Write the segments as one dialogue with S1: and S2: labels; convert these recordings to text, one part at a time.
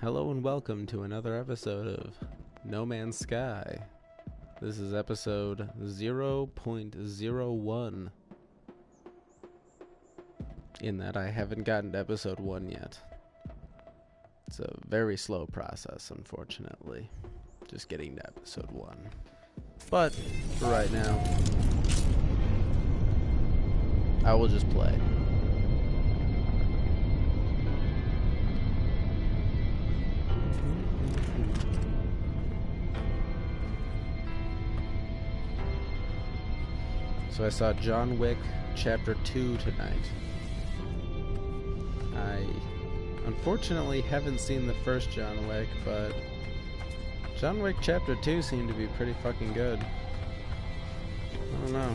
S1: Hello and welcome to another episode of No Man's Sky. This is episode 0.01. In that I haven't gotten to episode 1 yet. It's a very slow process, unfortunately. Just getting to episode 1. But, for right now, I will just play. So I saw John Wick Chapter 2 tonight. I unfortunately haven't seen the first John Wick, but John Wick Chapter 2 seemed to be pretty fucking good. I don't know.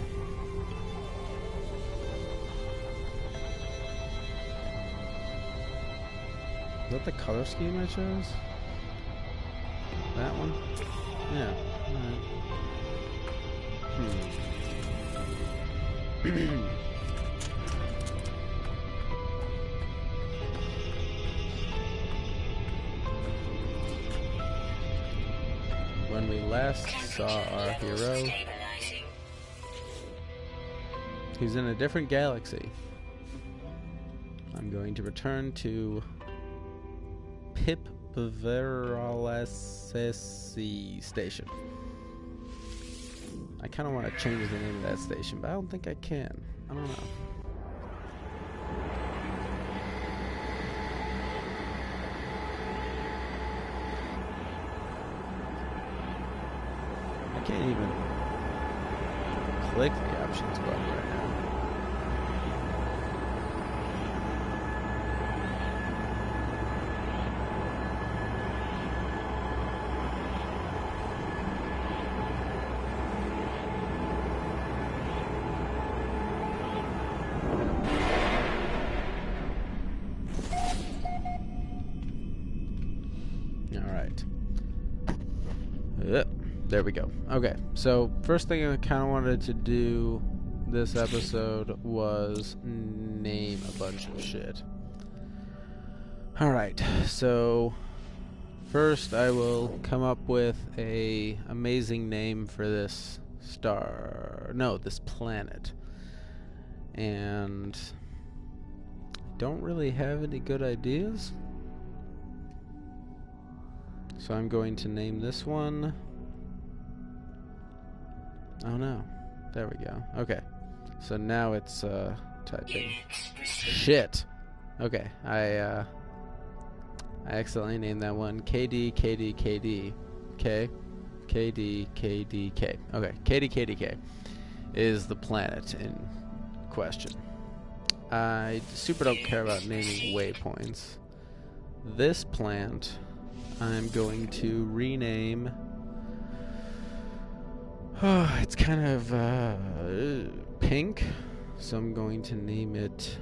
S1: Is that the color scheme I chose? That one? Yeah. Alright. When we last saw our hero, he's in a different galaxy. I'm going to return to Pip Beveralessi Station. I kind of want to change the name of that station, but I don't think I can. I don't know. I can't even click the options button right now. There we go. Okay, so first thing I kind of wanted to do this episode was name a bunch of shit. Alright, so first I will come up with a amazing name for this this planet. And I don't really have any good ideas. So I'm going to name this one... Oh no. There we go. Okay. So now it's typing. Shit. Okay. I accidentally named that one KD KD KD K KD KD K. Okay. KD KD K is the planet in question. I super don't care about naming waypoints. This plant I'm going to rename. Oh, it's kind of pink, so I'm going to name it...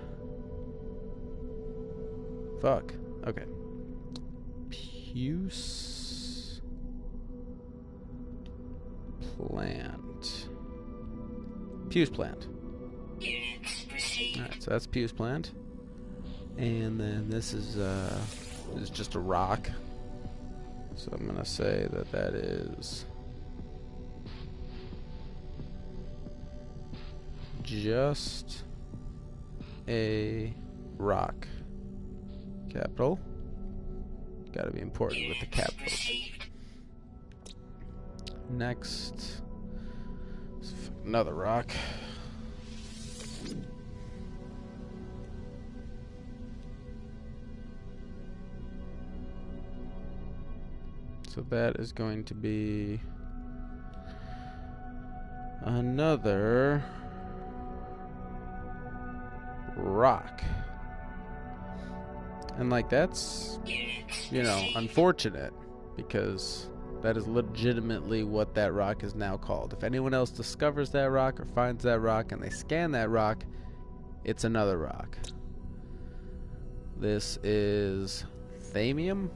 S1: Fuck. Okay. Puce Plant. Puce Plant. Alright, so that's Puce Plant. And then this is just a rock. So I'm going to say that is... just a rock. Capital. Gotta be important with the capitals. Next. Another rock. So that is going to be another rock. And like that's, unfortunate, because that is legitimately what that rock is now called. If anyone else discovers that rock or finds that rock and they scan that rock, it's another rock. This is Thamium.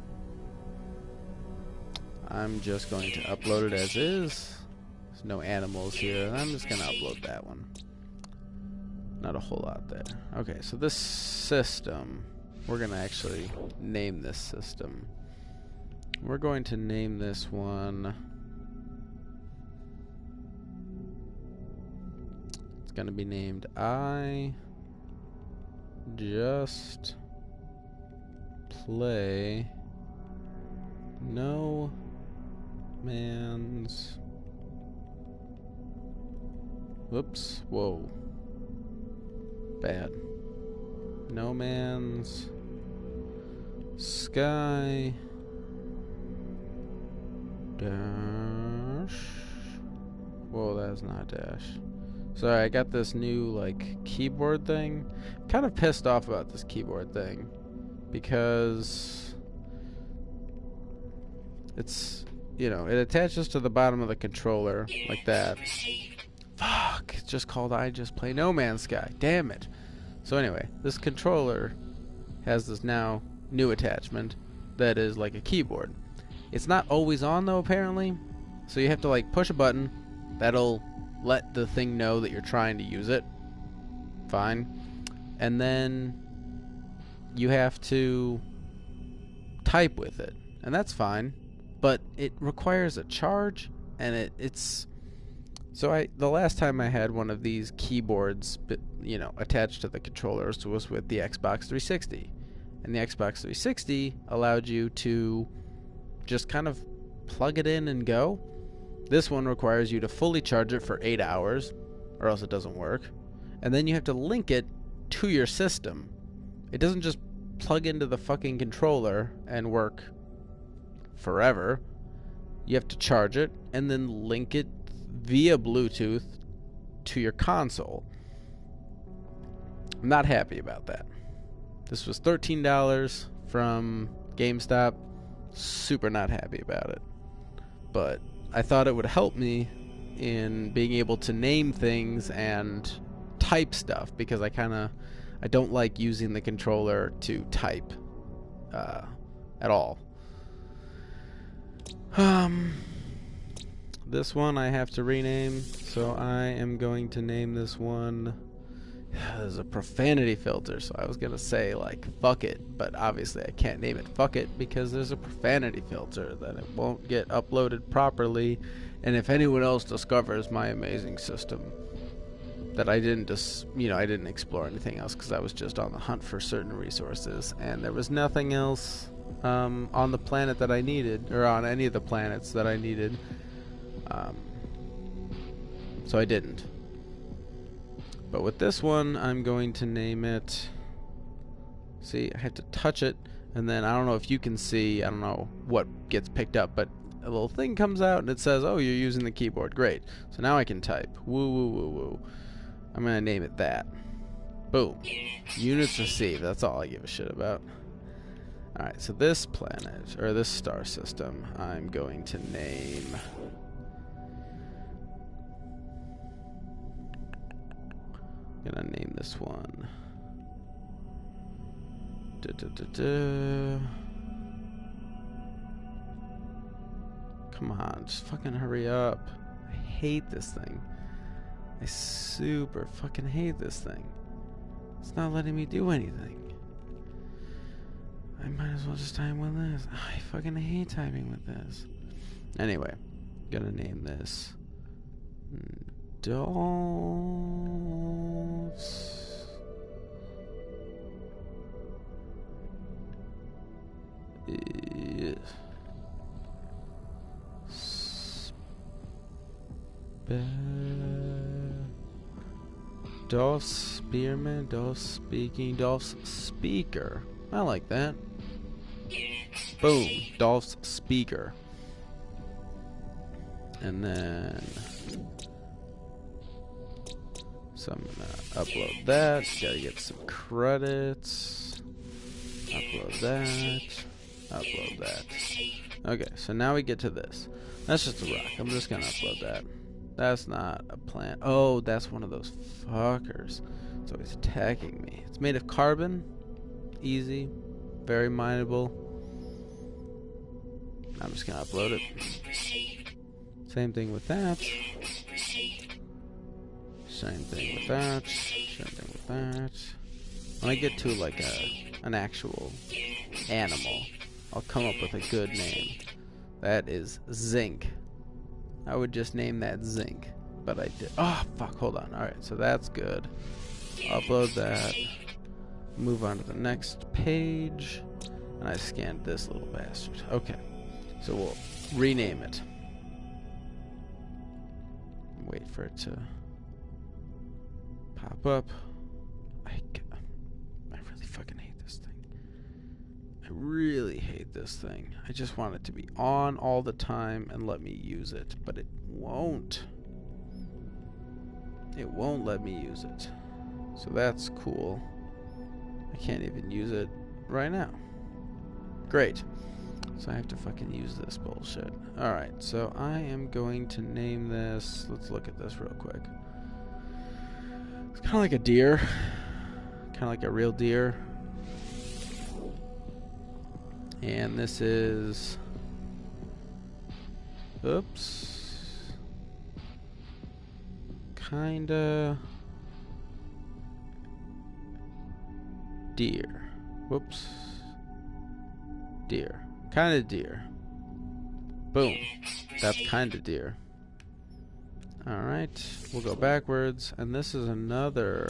S1: I'm just going to upload it as is. There's no animals here. I'm just going to upload that one. Not a whole lot there. Okay, so this system, we're going to actually name this system. We're going to name this one. It's going to be named I Just Play No Man's. Whoops. Whoa. Bad. No Man's Sky Dash. Whoa, that's not dash. Sorry, I got this new like keyboard thing. I'm kind of pissed off about this keyboard thing because it's, you know, it attaches to the bottom of the controller like that. Fuck, it's just called I Just Play No Man's Sky. Damn it. So anyway, this controller has this now new attachment that is like a keyboard. It's not always on though, apparently. So you have to like push a button that'll let the thing know that you're trying to use it. Fine. And then you have to type with it. And that's fine. But it requires a charge, and it's so the last time I had one of these keyboards, you know, attached to the controllers was with the Xbox 360. And the Xbox 360 allowed you to just kind of plug it in and go. This one requires you to fully charge it for 8 hours, or else it doesn't work. And then you have to link it to your system. It doesn't just plug into the fucking controller and work forever. You have to charge it and then link it via Bluetooth to your console. I'm not happy about that. This was $13 from GameStop. Super not happy about it. But I thought it would help me in being able to name things and type stuff, because I don't like using the controller to type at all. This one I have to rename, so I am going to name this one. There's a profanity filter, so I was gonna say like fuck it, but obviously I can't name it fuck it because there's a profanity filter that it won't get uploaded properly. And if anyone else discovers my amazing system that I didn't I didn't explore anything else because I was just on the hunt for certain resources, and there was nothing else on the planet that I needed, or on any of the planets that I needed, so I didn't. But with this one, I'm going to name it. See, I had to touch it, and then I don't know if you can see, I don't know what gets picked up, but a little thing comes out and it says, oh, you're using the keyboard. Great. So now I can type. Woo, woo, woo, woo. I'm going to name it that. Boom. Units received. That's all I give a shit about. Alright, so this planet, or this star system, I'm going to name. I'm gonna name this one. Come on, just fucking hurry up. I hate this thing. I super fucking hate this thing. It's not letting me do anything. I might as well just time with this. I fucking hate typing with this. Anyway, gonna name this Dolph's Dolph Spearman, Dolph Speaking, Dolph's Speaker. I like that. Boom, Dolph's Speaker. And then so I'm gonna upload that. Gotta get some credits. Upload that. Upload that. Okay, so now we get to this. That's just a rock. I'm just gonna upload that. That's not a plant. Oh, that's one of those fuckers. It's always attacking me. It's made of carbon. Easy. Very mineable. I'm just gonna upload it. Same thing with that. Same thing with that. Same thing with that. When I get to like an actual animal, I'll come up with a good name. That is zinc. I would just name that zinc, but I did. Oh, fuck, hold on. Alright, so that's good. Upload that. Move on to the next page. And I scanned this little bastard. Okay, so we'll rename it. Wait for it to pop up. I really fucking hate this thing. I really hate this thing. I just want it to be on all the time and let me use it, but it won't. It won't let me use it. So that's cool. I can't even use it right now. Great. So I have to fucking use this bullshit. Alright, so I am going to name this... Let's look at this real quick. It's kind of like a deer. Kind of like a real deer. And this is... Oops. Kinda... Deer. Whoops. Deer. Kinda deer. Boom. That's kinda deer. Alright. We'll go backwards. And this is another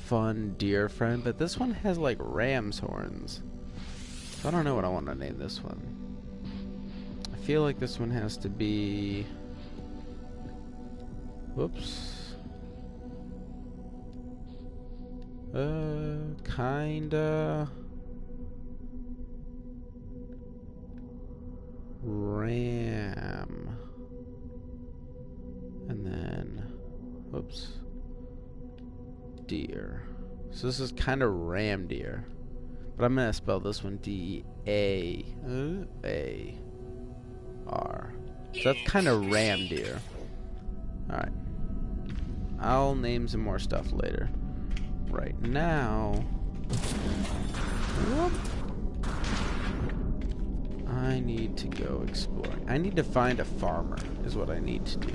S1: fun deer friend. But this one has like ram's horns. So I don't know what I want to name this one. I feel like this one has to be... Whoops. Kinda... Ram. And then... Whoops. Deer. So this is kind of ram deer. But I'm going to spell this one D-A-A-R. So that's kind of ram deer. Alright. I'll name some more stuff later. Right now... Whoop. I need to go exploring. I need to find a farmer, is what I need to do.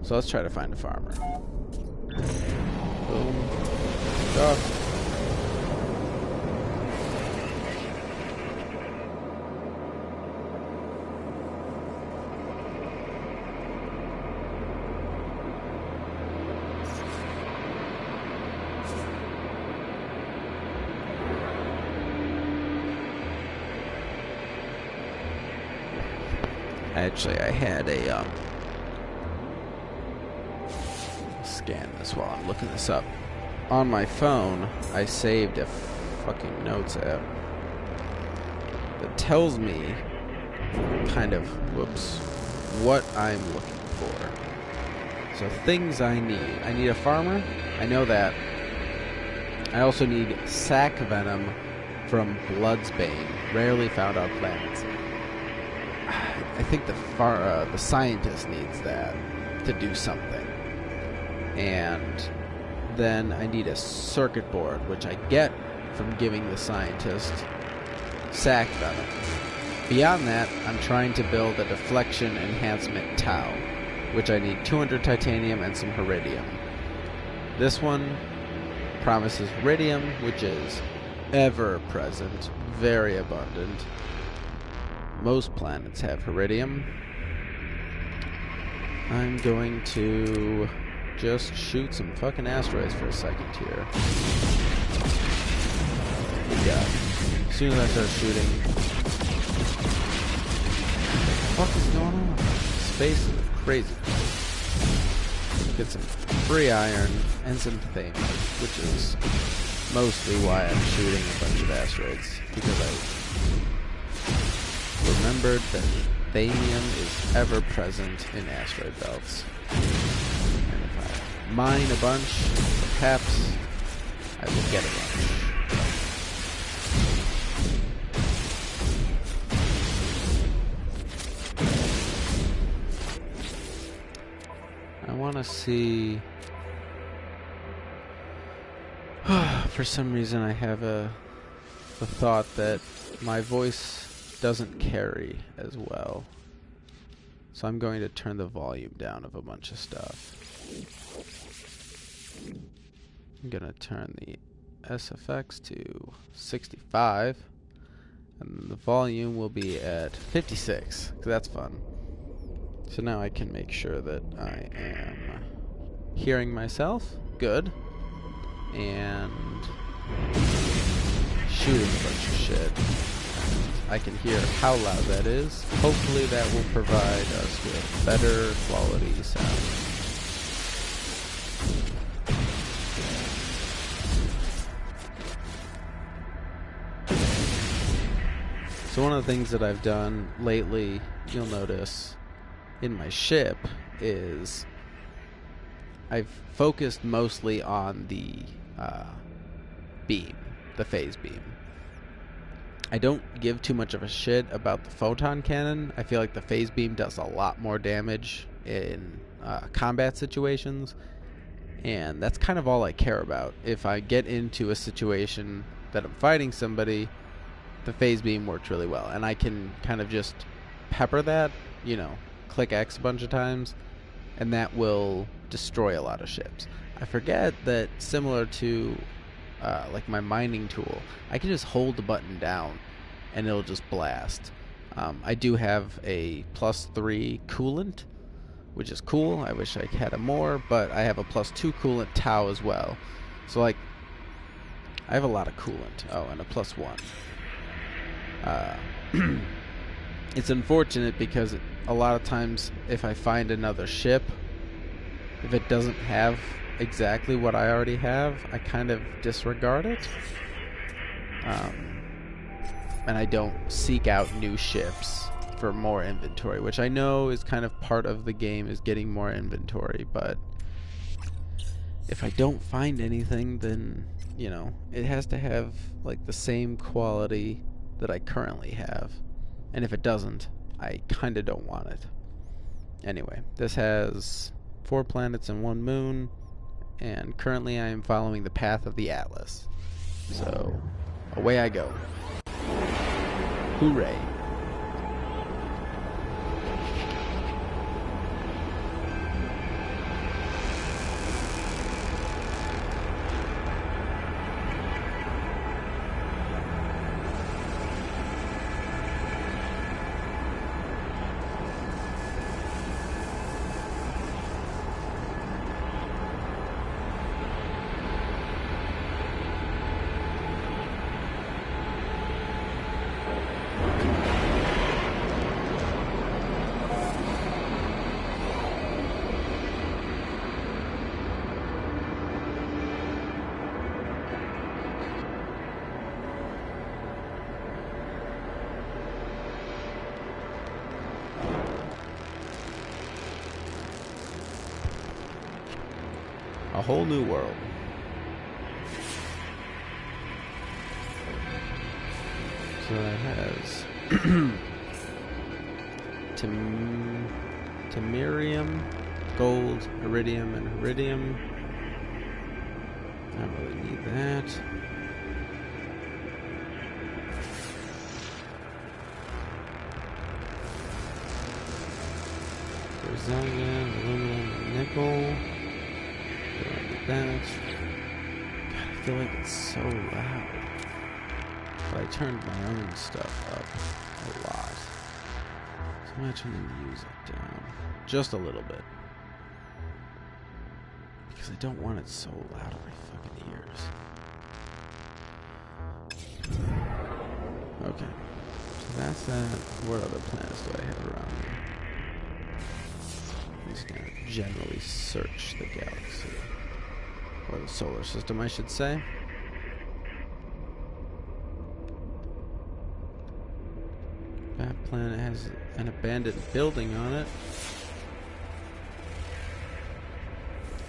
S1: So let's try to find a farmer. Boom. Go. Actually, I had a scan this while I'm looking this up. On my phone, I saved a fucking notes app that tells me kind of, whoops, what I'm looking for. So things I need. I need a farmer. I know that. I also need sac venom from Bloodsbane, rarely found on planets. I think the scientist needs that to do something. And then I need a circuit board, which I get from giving the scientist sac venom. Beyond that, I'm trying to build a deflection enhancement tau, which I need 200 titanium and some iridium. This one promises iridium, which is ever present, very abundant. Most planets have iridium. I'm going to just shoot some fucking asteroids for a second here. Yeah. As soon as I start shooting... What the fuck is going on? Space is crazy. Get some free iron and some titanium, which is mostly why I'm shooting a bunch of asteroids. Because I remembered that thamium is ever present in asteroid belts. And if I mine a bunch, perhaps I will get a bunch. I want to see... For some reason I have the thought that my voice doesn't carry as well. So I'm going to turn the volume down of a bunch of stuff. I'm going to turn the SFX to 65. And the volume will be at 56, 'cause that's fun. So now I can make sure that I am hearing myself good and shooting a bunch of shit. I can hear how loud that is. Hopefully that will provide us with better quality sound. So one of the things that I've done lately, you'll notice in my ship, is I've focused mostly on the beam, the phase beam. I don't give too much of a shit about the photon cannon. I feel like the phase beam does a lot more damage in combat situations, and that's kind of all I care about. If I get into a situation that I'm fighting somebody, the phase beam works really well, and I can kind of just pepper that, you know, click X a bunch of times, and that will destroy a lot of ships. I forget that similar to like my mining tool, I can just hold the button down and it'll just blast. I do have a +3 coolant, which is cool. I wish I had a more, but I have a +2 coolant Tau as well. So like, I have a lot of coolant. Oh, and a +1. It's unfortunate because a lot of times if I find another ship, if it doesn't have exactly what I already have, I kind of disregard it. And I don't seek out new ships for more inventory, which I know is kind of part of the game, is getting more inventory, but if I don't find anything, then, you know, it has to have like the same quality that I currently have. And if it doesn't, I kind of don't want it. Anyway, this has 4 planets and 1 moon, and currently I am following the path of the Atlas. So, away I go. Hooray. A whole new world. So that has Timerium, gold, iridium, and iridium. I don't really need that. Brazilian, aluminum, and nickel. That. God, I feel like it's so loud. But I turned my own stuff up a lot. So I'm gonna turn the music down just a little bit. Because I don't want it so loud in my fucking ears. Okay. So that's that. What other planets do I have around me? I'm just gonna generally search the galaxy. Or the solar system, I should say. That planet has an abandoned building on it.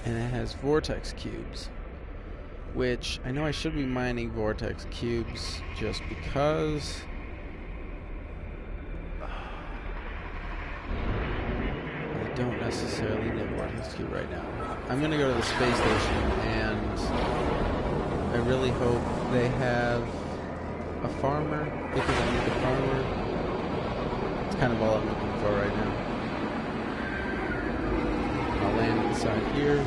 S1: And it has vortex cubes. Which, I know I should be mining vortex cubes just because... I don't necessarily need a vortex cube right now. I'm gonna go to the space station, and I really hope they have a farmer, because I need a farmer. It's kind of all I'm looking for right now. I'll land inside here.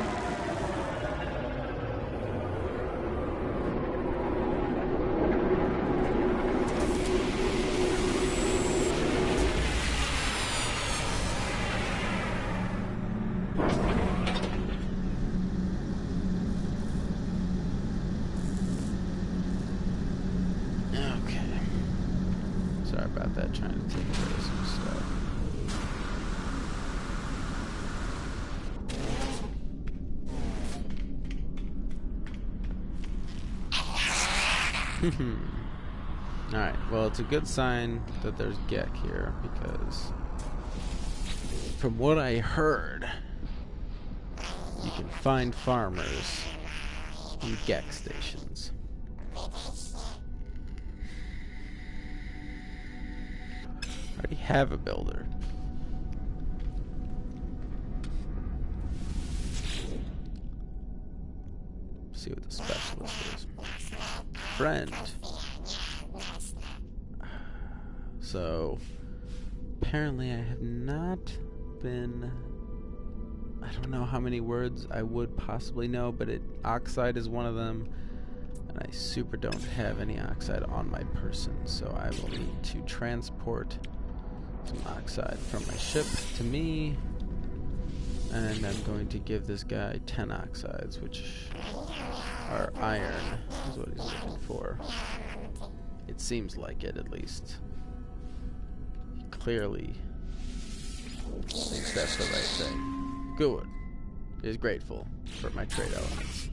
S1: about that, trying to take care of some stuff. Alright, well, it's a good sign that there's Gek here, because from what I heard, you can find farmers in Gek stations. I already have a builder. Let's see what the specialist is. Friend. So, apparently I have not been... I don't know how many words I would possibly know, but oxide is one of them. And I super don't have any oxide on my person, so I will need to transport some oxide from my ship to me. And I'm going to give this guy 10 oxides, which are iron, is what he's looking for. It seems like it, at least. He clearly thinks that's the right thing. Good. Is grateful for my trade elements.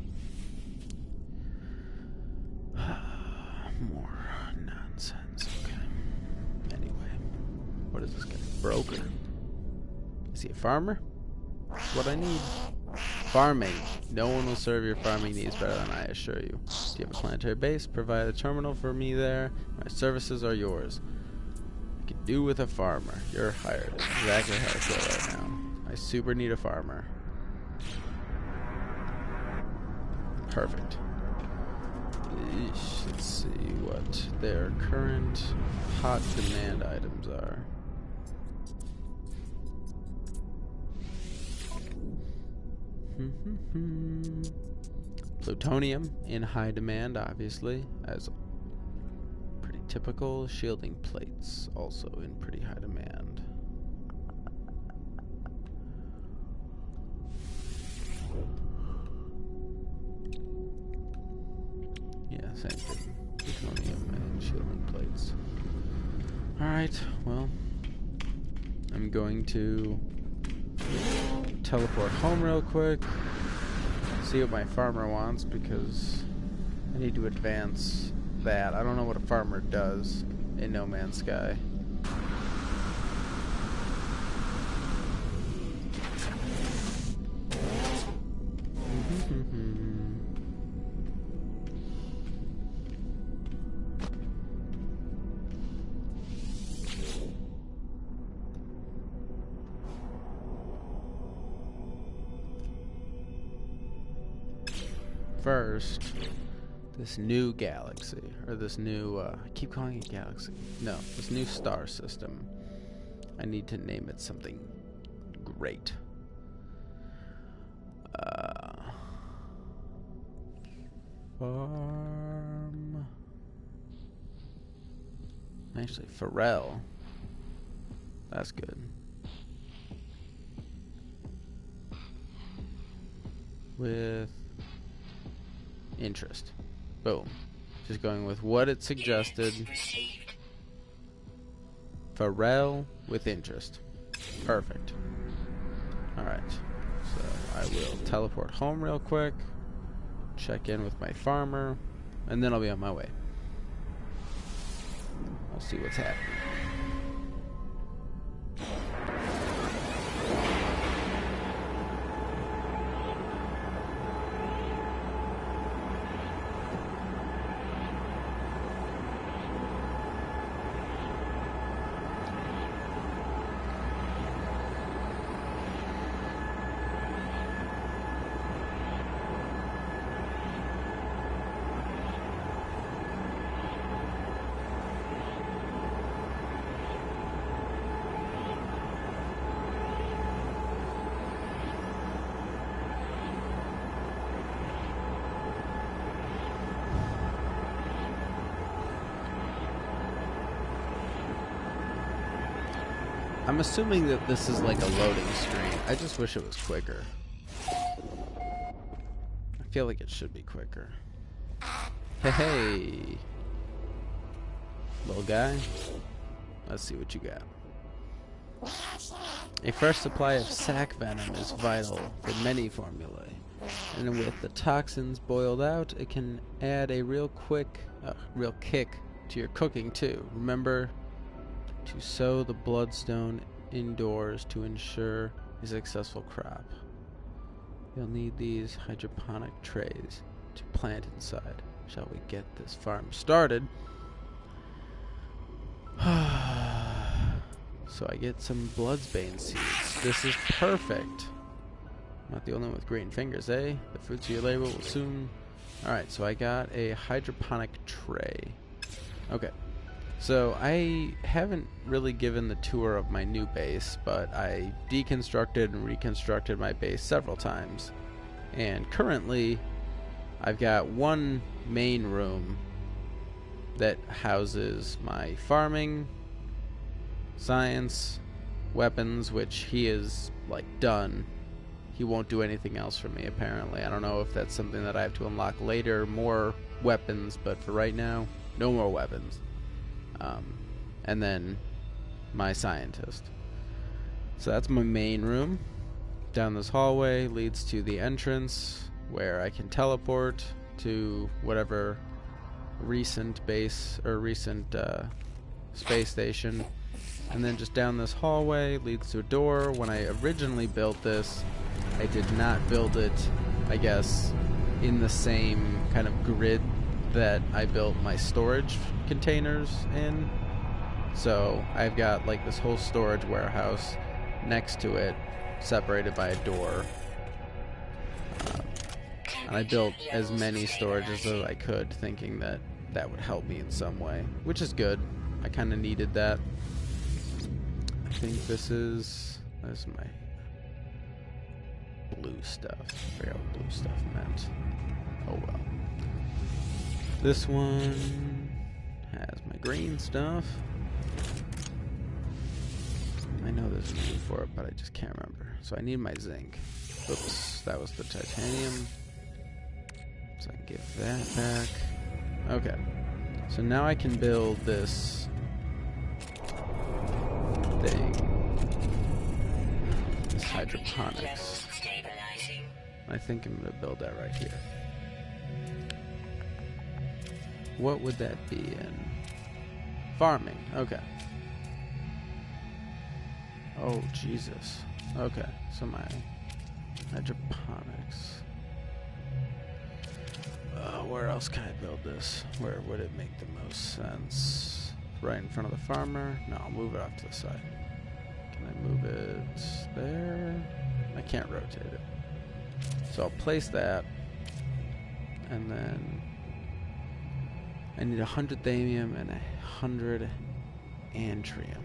S1: More nonsense. Okay. Anyway, what is this guy? Broker. Is he a farmer? That's what I need. Farming. No one will serve your farming needs better than I assure you. Do you have a planetary base? Provide a terminal for me there. My services are yours. I could do with a farmer. You're hired. That's exactly how I feel right now. I super need a farmer. Perfect. Eesh, let's see what their current hot demand items are. Plutonium in high demand, obviously, as pretty typical. Shielding plates also in pretty high demand. Yeah, same thing. Plutonium and shielding plates. Alright, well, I'm going to teleport home real quick, see what my farmer wants, because I need to advance that. I don't know what a farmer does in No Man's Sky. First, this new galaxy, or this new, I keep calling it galaxy. No, this new star system. I need to name it something great. Farm. Actually, Pharrell. That's good. With interest. Boom. Just going with what it suggested. Pharrell with interest. Perfect. Alright. So I will teleport home real quick. Check in with my farmer. And then I'll be on my way. I'll see what's happening. I'm assuming that this is like a loading screen. I just wish it was quicker. I feel like it should be quicker. Hey, hey. Little guy. Let's see what you got. A fresh supply of sac venom is vital for many formulae, and with the toxins boiled out, it can add a real kick to your cooking too. Remember to sow the bloodstone indoors to ensure a successful crop. You'll need these hydroponic trays to plant inside. Shall we get this farm started? So I get some Bloodsbane seeds. This is perfect. Not the only one with green fingers, eh? The fruits of your labor will soon... Alright, so I got a hydroponic tray. Okay. So I haven't really given the tour of my new base, but I deconstructed and reconstructed my base several times. And currently, I've got one main room that houses my farming, science, weapons, which he is, like, done. He won't do anything else for me, apparently. I don't know if that's something that I have to unlock later, more weapons, but for right now, no more weapons. And then my scientist. So that's my main room. Down this hallway leads to the entrance where I can teleport to whatever recent base or recent space station. And then just down this hallway leads to a door. When I originally built this, I did not build it, I guess, in the same kind of grid that I built my storage containers in. So I've got like this whole storage warehouse next to it, separated by a door. And I built as many storages as I could, thinking that that would help me in some way, which is good. I kind of needed that. I think this is my blue stuff. I forgot what blue stuff meant. Oh well. This one has my green stuff. I know there's a name for it, but I just can't remember. So I need my zinc. Oops, that was the titanium. So I can give that back. Okay. So now I can build this thing. This hydroponics. I think I'm going to build that right here. What would that be in? Farming. Okay. Oh, Jesus. Okay, so my hydroponics. Where else can I build this? Where would it make the most sense? Right in front of the farmer? No, I'll move it off to the side. Can I move it there? I can't rotate it. So I'll place that. And then I need 100 thamium and 100 antrium.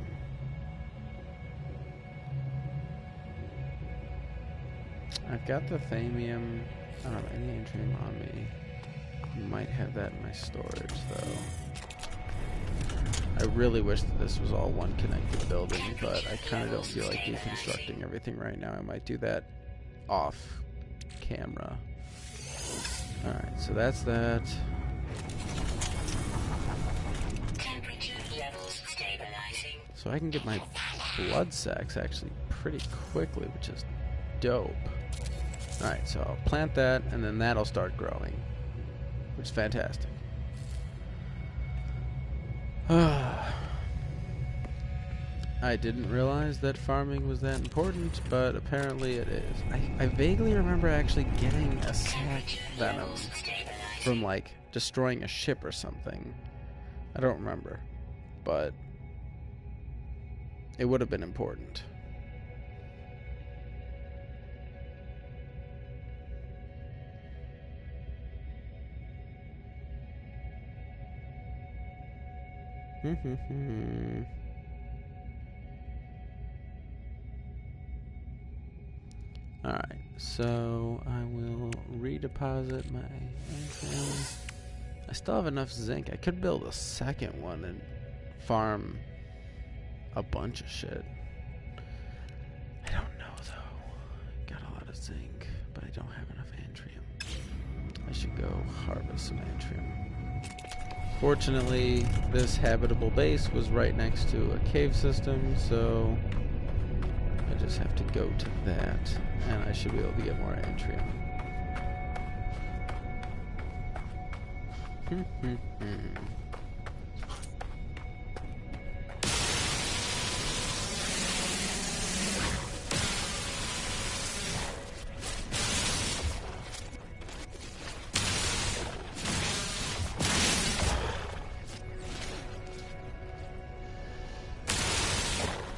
S1: I've got the thamium. I don't have any antrium on me. I might have that in my storage, though. I really wish that this was all one connected building, but I kind of don't feel like deconstructing everything right now. I might do that off camera. Alright, so that's that. So I can get my blood sacs actually pretty quickly, which is dope. Alright, so I'll plant that, and then that'll start growing, which is fantastic. I didn't realize that farming was that important, but apparently it is. I vaguely remember actually getting a sac venom from, like, destroying a ship or something. I don't remember, but it would have been important. Alright, so I will redeposit my antimony. I still have enough zinc. I could build a second one and farm a bunch of shit. I don't know though. Got a lot of zinc, but I don't have enough antrium. I should go harvest some antrium. Fortunately, this habitable base was right next to a cave system, so I just have to go to that, and I should be able to get more atrium.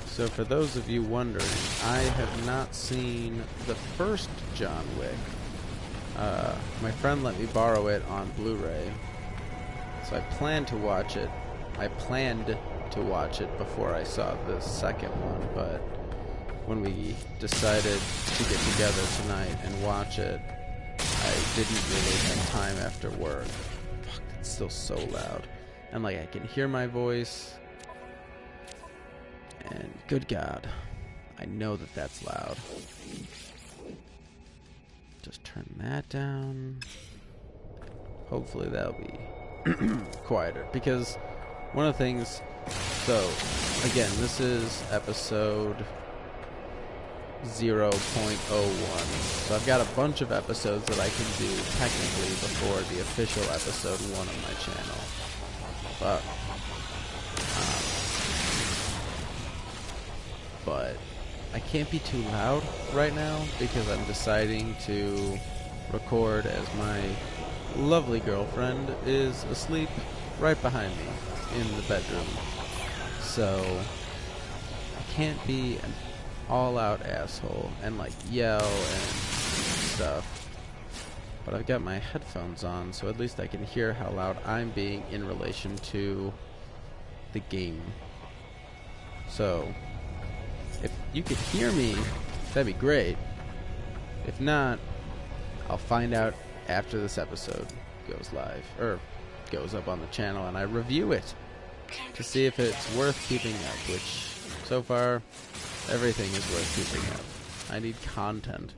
S1: So for those of you wondering, I have not seen the first John Wick. My friend let me borrow it on Blu-ray, so I planned to watch it. I planned to watch it before I saw the second one, but when we decided to get together tonight and watch it, I didn't really have time after work. Fuck, it's still so loud. And like I can hear my voice. And good God, I know that that's loud. Just turn that down. Hopefully that'll be quieter. Because one of the things, so again, this is episode 0.01. So I've got a bunch of episodes that I can do technically before the official episode 1 of my channel. But I can't be too loud right now because I'm deciding to record as my lovely girlfriend is asleep right behind me in the bedroom. So I can't be an all-out asshole and like yell and stuff. But I've got my headphones on, so at least I can hear how loud I'm being in relation to the game. So if you could hear me, that'd be great. If not, I'll find out after this episode goes live, or goes up on the channel, and I review it to see if it's worth keeping up, which, so far, everything is worth keeping up. I need content.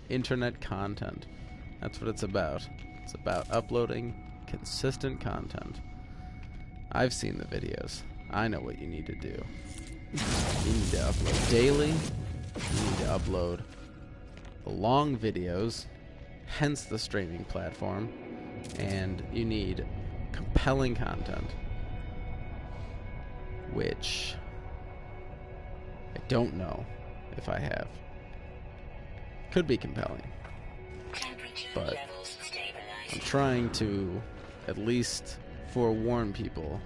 S1: Internet content. That's what it's about. It's about uploading consistent content. I've seen the videos. I know what you need to do. You need to upload daily. You need to upload long videos, hence the streaming platform, and you need compelling content, which I don't know if I have. Could be compelling, but I'm trying to at least forewarn people.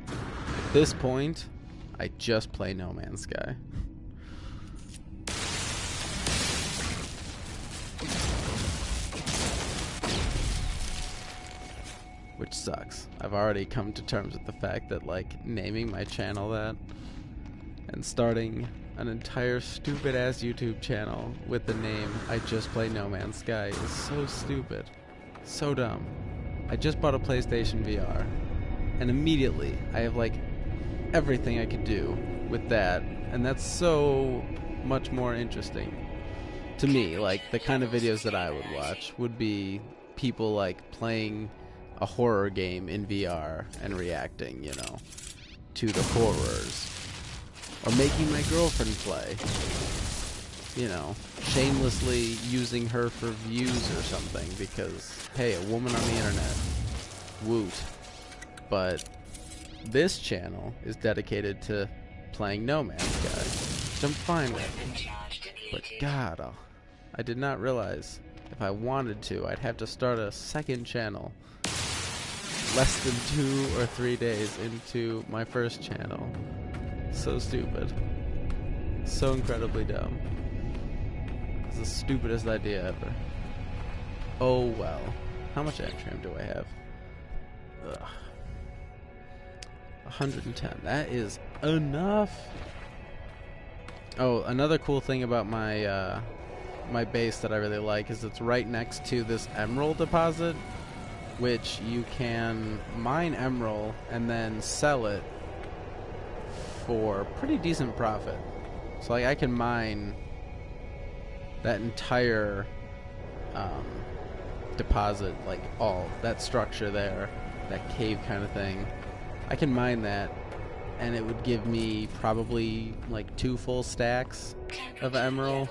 S1: At this point, I just play No Man's Sky. Which sucks. I've already come to terms with the fact that, like, naming my channel that and starting an entire stupid-ass YouTube channel with the name I Just Play No Man's Sky is so stupid. So dumb. I just bought a PlayStation VR, and immediately I have, like, everything I could do with that, and that's so much more interesting to me. Like, the kind of videos that I would watch would be people, like, playing a horror game in VR and reacting, you know, to the horrors, or making my girlfriend play, you know, shamelessly using her for views or something because, hey, a woman on the internet, woot. But this channel is dedicated to playing No Man's Sky, which I'm fine with. But God, I did not realize if I wanted to, I'd have to start a second channel less than 2 or 3 days into my first channel. So stupid. So incredibly dumb. It's the stupidest idea ever. Oh well. How much atrium do I have? Ugh. 110. That is enough. Oh, another cool thing about my my base that I really like is it's right next to this emerald deposit, which you can mine emerald and then sell it for pretty decent profit. So like I can mine that entire deposit, like all that structure there, that cave kind of thing. I can mine that, and it would give me probably like 2 full stacks of emerald.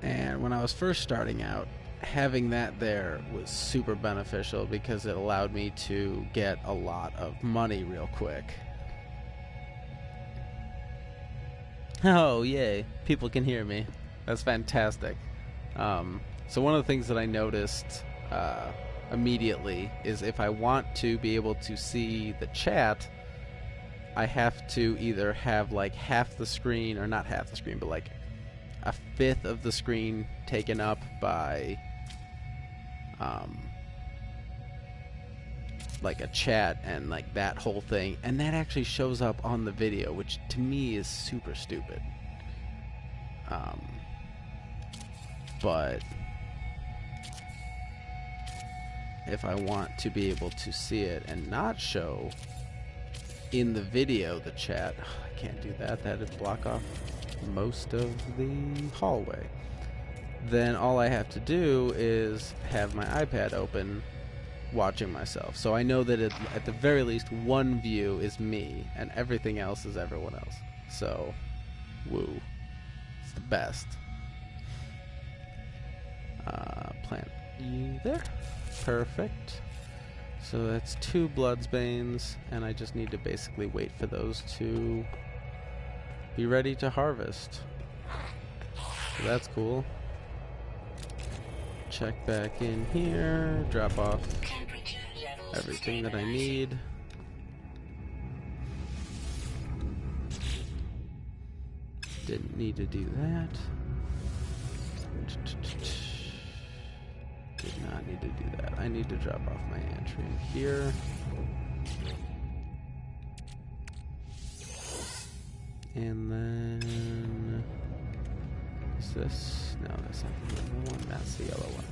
S1: And when I was first starting out, having that there was super beneficial because it allowed me to get a lot of money real quick. Oh, yay. People can hear me. That's fantastic. So one of the things that I noticed immediately is if I want to be able to see the chat, I have to either have like half the screen, or not half the screen, but like a fifth of the screen taken up by like a chat and like that whole thing, and that actually shows up on the video, which to me is super stupid. But if I want to be able to see it and not show in the video the chat, I can't do that. That would block off most of the hallway. Then all I have to do is have my iPad open watching myself. So I know that at the very least one view is me and everything else is everyone else. So, woo. It's the best. Plant you there. Perfect. So that's 2 Bloodsbanes, and I just need to basically wait for those to be ready to harvest. So that's cool. Check back in here, drop off everything that I need. Didn't need to do that. Did not need to do that. I need to drop off my entry in here. And then is this? No, that's not the yellow one. That's the yellow one.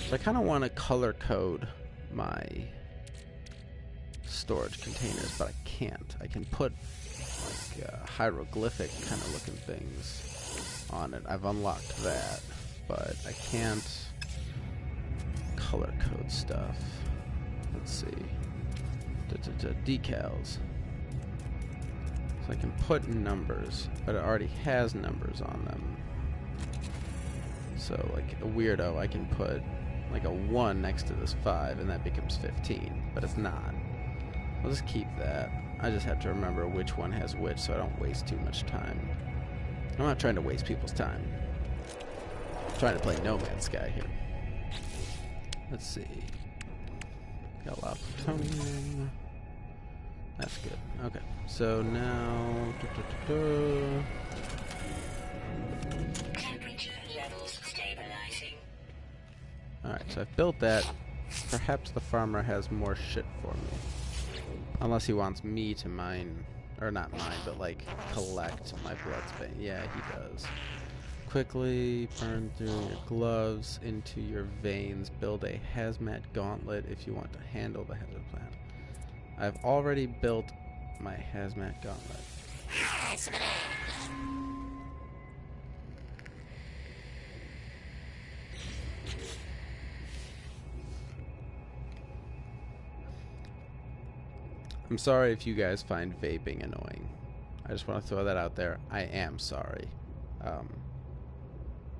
S1: So I kind of want to color code my storage containers, but I can't. I can put like hieroglyphic kind of looking things on it. I've unlocked that, but I can't color code stuff. Let's see. Decals. So I can put numbers, but it already has numbers on them. So like a weirdo, I can put like a 1 next to this 5 and that becomes 15, but it's not. I'll just keep that. I just have to remember which one has which so I don't waste too much time. I'm not trying to waste people's time. I'm trying to play No Man's Sky here. Let's see. Got a lot of plutonium. That's good. Okay. So now...
S2: Temperature levels stabilizing.
S1: Alright, so I've built that. Perhaps the farmer has more shit for me. Unless he wants me to mine, or not mine, but like collect my Bloodsbane. Yeah, he does. Quickly burn through your gloves into your veins. Build a hazmat gauntlet if you want to handle the hazard plant. I've already built my hazmat gauntlet. I'm sorry if you guys find vaping annoying. I just want to throw that out there. I am sorry.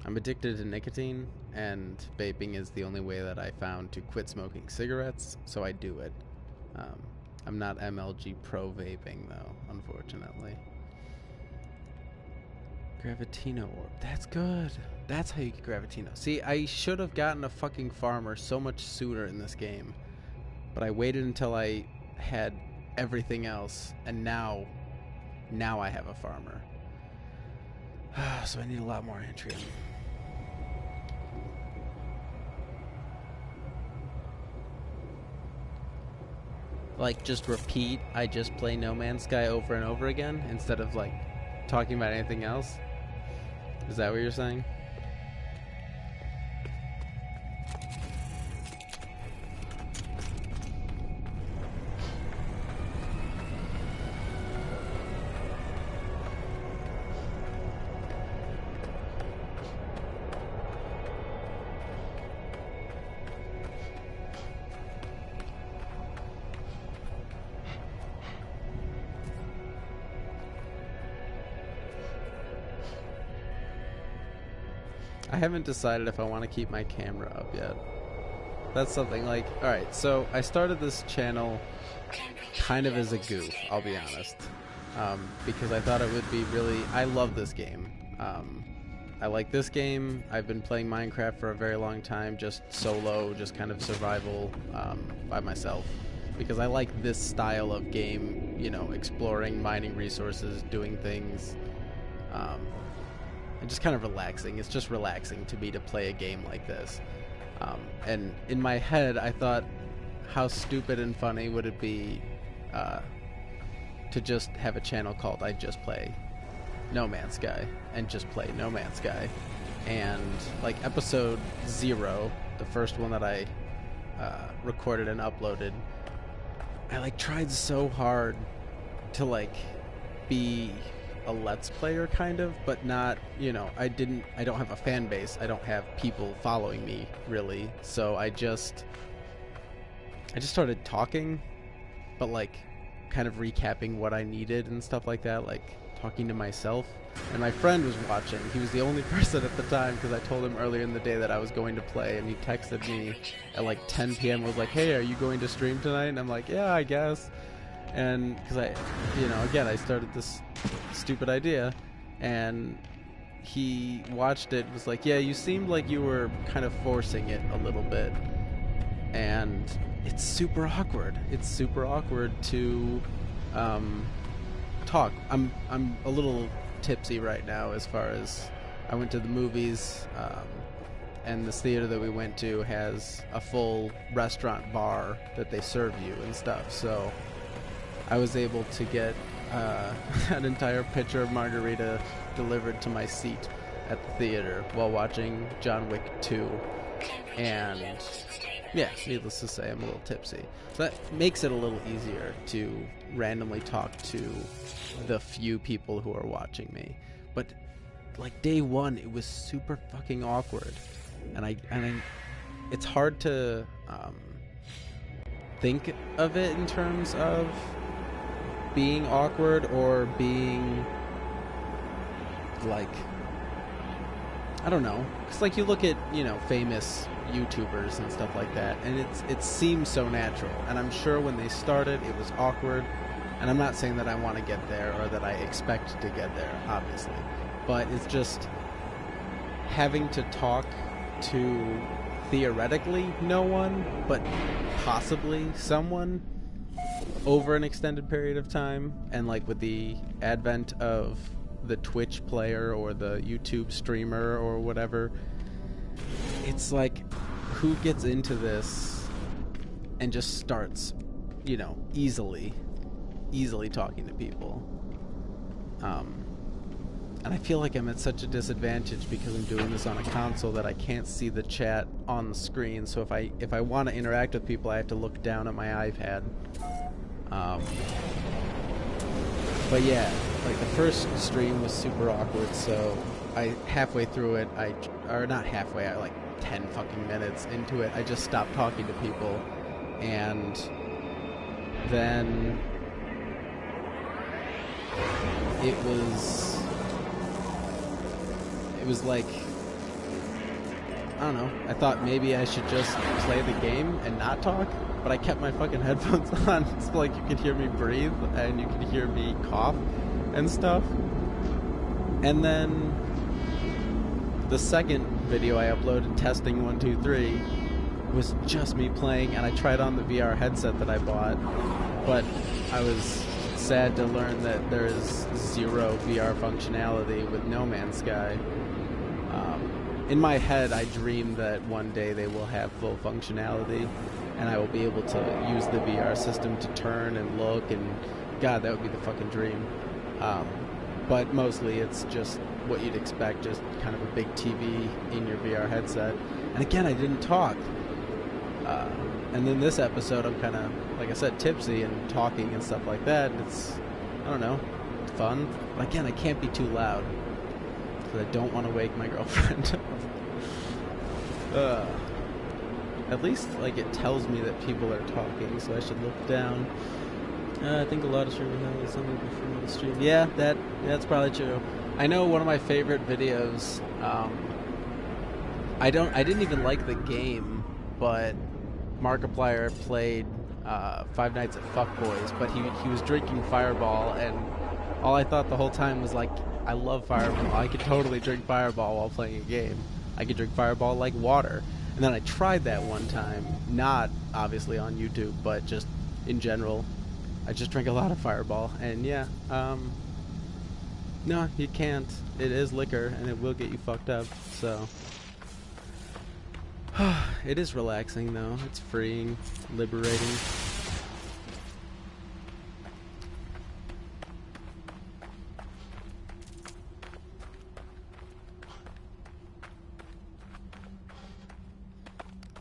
S1: I'm addicted to nicotine, and vaping is the only way that I found to quit smoking cigarettes, so I do it. I'm not MLG pro vaping, though, unfortunately. Gravitino orb. That's good. That's how you get Gravitino. See, I should have gotten a fucking farmer so much sooner in this game, but I waited until I had everything else, and now I have a farmer. So I need a lot more entry. Like, just repeat, I just play No Man's Sky over and over again, instead of, like, talking about anything else? Is that what you're saying? I haven't decided if I want to keep my camera up yet. That's something like, alright, so I started this channel kind of as a goof, I'll be honest. Because I thought it would be really, I love this game. I like this game. I've been playing Minecraft for a very long time, just solo, just kind of survival by myself. Because I like this style of game, you know, exploring, mining resources, doing things. And just kind of relaxing. It's just relaxing to me to play a game like this. And in my head, I thought, how stupid and funny would it be to just have a channel called I Just Play No Man's Sky and just play No Man's Sky. And like episode 0, the first one that I recorded and uploaded, I like tried so hard to like be a let's player kind of, but not, you know, I don't have a fan base. I don't have people following me really. So I just started talking, but like kind of recapping what I needed and stuff like that, like talking to myself. And my friend was watching. He was the only person at the time because I told him earlier in the day that I was going to play, and he texted me at like 10 p.m. was like, hey, are you going to stream tonight? And I'm like, yeah, I guess. And because I started this stupid idea, and he watched it, was like, yeah, you seemed like you were kind of forcing it a little bit, and it's super awkward. It's super awkward to talk. I'm a little tipsy right now as far as I went to the movies, and this theater that we went to has a full restaurant bar that they serve you and stuff, so I was able to get an entire pitcher of margarita delivered to my seat at the theater while watching John Wick 2. And yeah, needless to say, I'm a little tipsy. So that makes it a little easier to randomly talk to the few people who are watching me. But like day one, it was super fucking awkward. And it's hard to think of it in terms of being awkward or being like, I don't know, because like you look at, you know, famous YouTubers and stuff like that, and it seems so natural, and I'm sure when they started it was awkward, and I'm not saying that I want to get there or that I expect to get there, obviously, but it's just having to talk to theoretically no one, but possibly someone over an extended period of time. And like with the advent of the Twitch player or the YouTube streamer or whatever, it's like, who gets into this and just starts, you know, easily talking to people? And I feel like I'm at such a disadvantage because I'm doing this on a console that I can't see the chat on the screen. So if I want to interact with people, I have to look down at my iPad. But yeah, like the first stream was super awkward, so halfway through it, or not halfway, I like 10 fucking minutes into it, I just stopped talking to people, and then it was like, I don't know, I thought maybe I should just play the game and not talk, but I kept my fucking headphones on so like you could hear me breathe and you could hear me cough and stuff. And then the second video I uploaded, testing 1 2 3, was just me playing, and I tried on the VR headset that I bought, but I was sad to learn that there is 0 VR functionality with No Man's Sky. In my head, I dream that one day they will have full functionality, and I will be able to use the VR system to turn and look, and God, that would be the fucking dream. But mostly it's just what you'd expect, just kind of a big TV in your VR headset. And again, I didn't talk. And then this episode, I'm kind of, like I said, tipsy and talking and stuff like that. It's, I don't know, it's fun. But again, I can't be too loud because I don't want to wake my girlfriend. At least, like, it tells me that people are talking, so I should look down. I think a lot of streamers have something before the stream. Yeah, that's probably true. I know one of my favorite videos I didn't even like the game, but Markiplier played Five Nights at Fuckboys, but he was drinking Fireball, and all I thought the whole time was like, I love Fireball. I could totally drink Fireball while playing a game. I could drink Fireball like water. And then I tried that one time, not obviously on YouTube, but just in general. I just drank a lot of Fireball, and yeah, no, you can't. It is liquor, and it will get you fucked up, so. It is relaxing, though. It's freeing, liberating.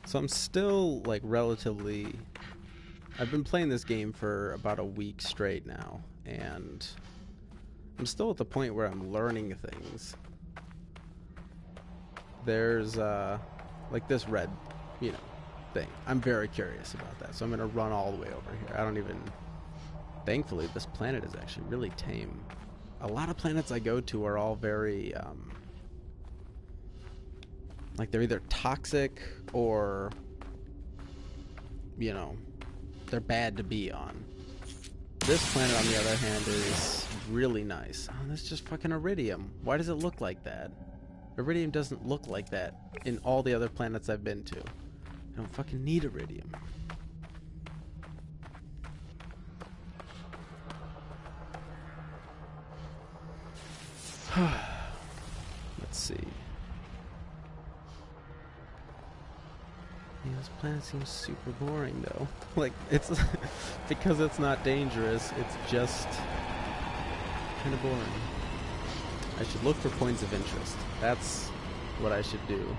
S1: So I'm still, like, relatively... I've been playing this game for about a week straight now, and I'm still at the point where I'm learning things. There's, like this red, thing. I'm very curious about that, so I'm going to run all the way over here. I don't even... Thankfully, this planet is actually really tame. A lot of planets I go to are all very, like they're either toxic or, they're bad to be on. This planet, on the other hand, is really nice. Oh, that's just fucking iridium. Why does it look like that? Iridium doesn't look like that in all the other planets I've been to. I don't fucking need iridium. Let's see. Yeah, this planet seems super boring, though. Like, it's... because it's not dangerous, it's just... kind of boring. I should look for points of interest. That's what I should do.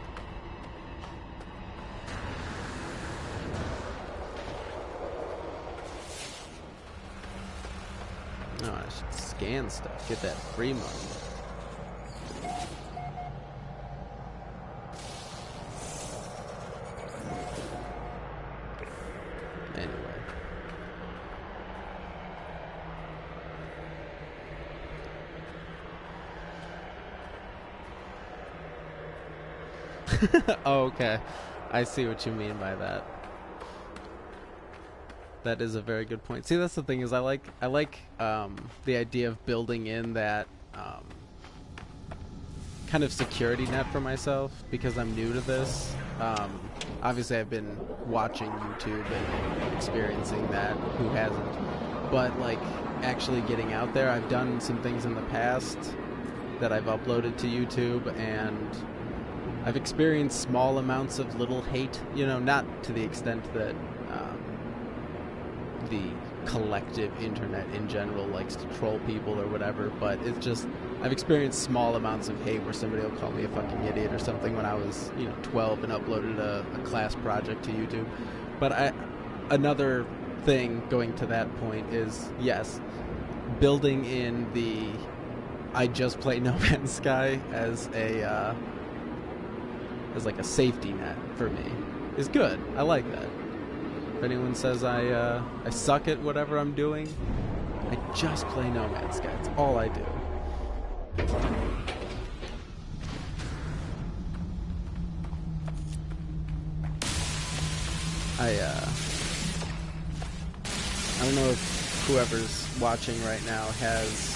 S1: Oh, I should scan stuff. Get that free money. Oh, okay. I see what you mean by that. That is a very good point. See, that's the thing is I like the idea of building in that kind of security net for myself because I'm new to this. Obviously, I've been watching YouTube and experiencing that. Who hasn't? But like actually getting out there, I've done some things in the past that I've uploaded to YouTube, and I've experienced small amounts of little hate, not to the extent that the collective internet in general likes to troll people or whatever, but it's just, I've experienced small amounts of hate where somebody will call me a fucking idiot or something when I was, 12 and uploaded a class project to YouTube. But another thing going to that point is, yes, building in the I just play No Man's Sky as like a safety net for me is good. I like that. If anyone says I suck at whatever I'm doing, I just play No Man's Sky. It's all I do. I don't know if whoever's watching right now has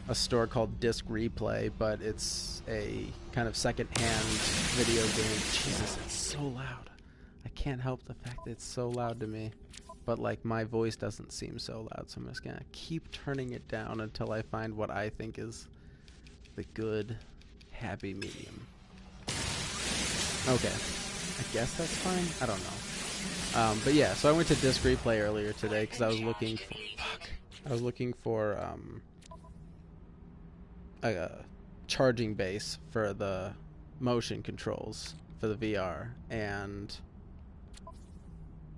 S1: a store called Disc Replay, but it's a kind of second-hand video game. Jesus, it's so loud. I can't help the fact that it's so loud to me. But like my voice doesn't seem so loud, so I'm just gonna keep turning it down until I find what I think is the good, happy medium. Okay, I guess that's fine. I don't know. But yeah, so I went to Disc Replay earlier today because I was looking for a charging base for the motion controls for the VR, and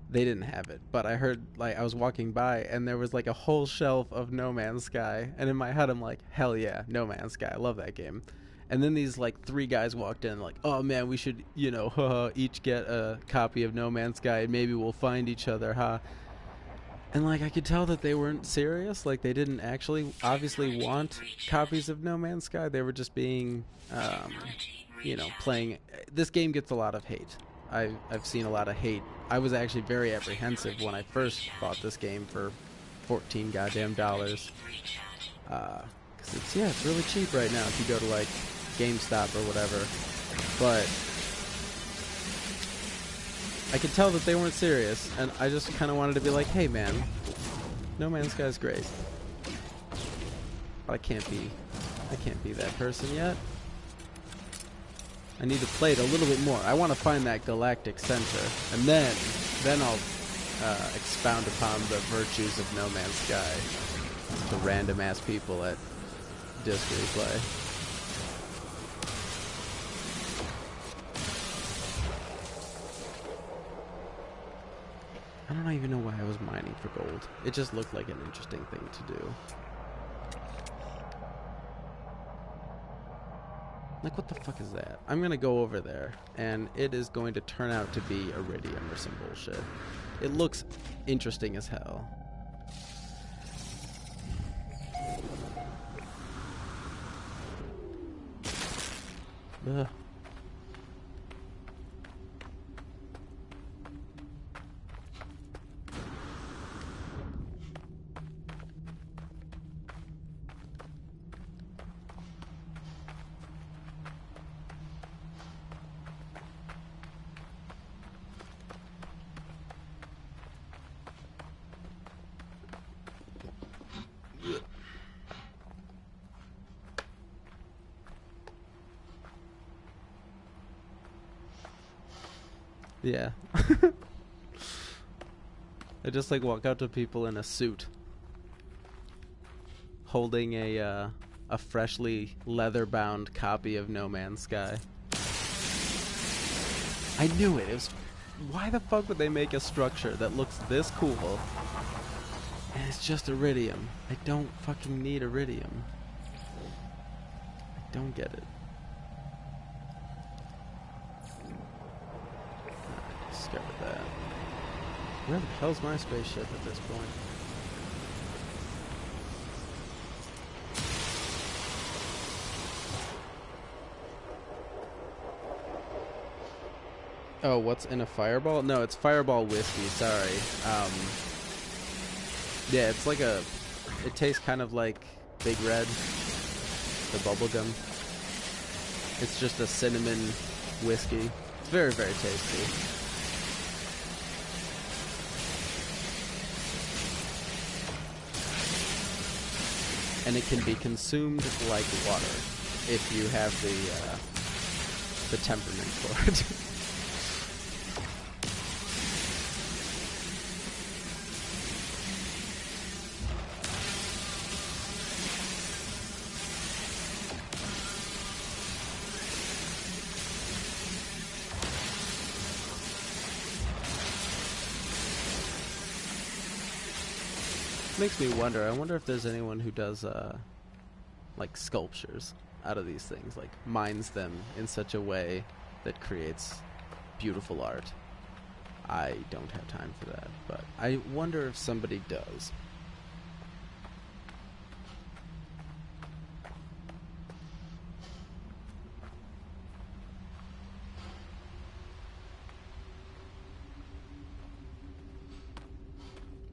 S1: they didn't have it. But I heard, like, I was walking by and there was like a whole shelf of No Man's Sky, and in my head I'm like, hell yeah, No Man's Sky, I love that game. And then these like three guys walked in like, oh man, we should, each get a copy of No Man's Sky and maybe we'll find each other, huh? And, like, I could tell that they weren't serious. Like, they didn't actually obviously want copies of No Man's Sky. They were just being, you know, playing. This game gets a lot of hate. I've seen a lot of hate. I was actually very apprehensive when I first bought this game for $14 goddamn dollars. Because it's really cheap right now if you go to, like, GameStop or whatever. But I could tell that they weren't serious, and I just kind of wanted to be like, hey man, No Man's Sky is great. But I can't be that person yet. I need to play it a little bit more. I want to find that galactic center, and then I'll expound upon the virtues of No Man's Sky to random ass people at Disc Replay. I don't even know why I was mining for gold. It just looked like an interesting thing to do. Like, what the fuck is that? I'm gonna go over there, and it is going to turn out to be iridium or some bullshit. It looks interesting as hell. Ugh. Yeah. I just like walk out to people in a suit, holding a freshly leather-bound copy of No Man's Sky. I knew it. It was. Why the fuck would they make a structure that looks this cool, and it's just iridium? I don't fucking need iridium. I don't get it. Discovered that. Where the hell's my spaceship at this point? Oh, what's in a fireball? No, it's fireball whiskey, sorry. Yeah, it's like a... It tastes kind of like Big Red, the bubblegum. It's just a cinnamon whiskey. It's very, very tasty. And it can be consumed like water if you have the temperament for it. Makes me wonder. I wonder if there's anyone who does like sculptures out of these things, like mines them in such a way that creates beautiful art. I don't have time for that, but I wonder if somebody does.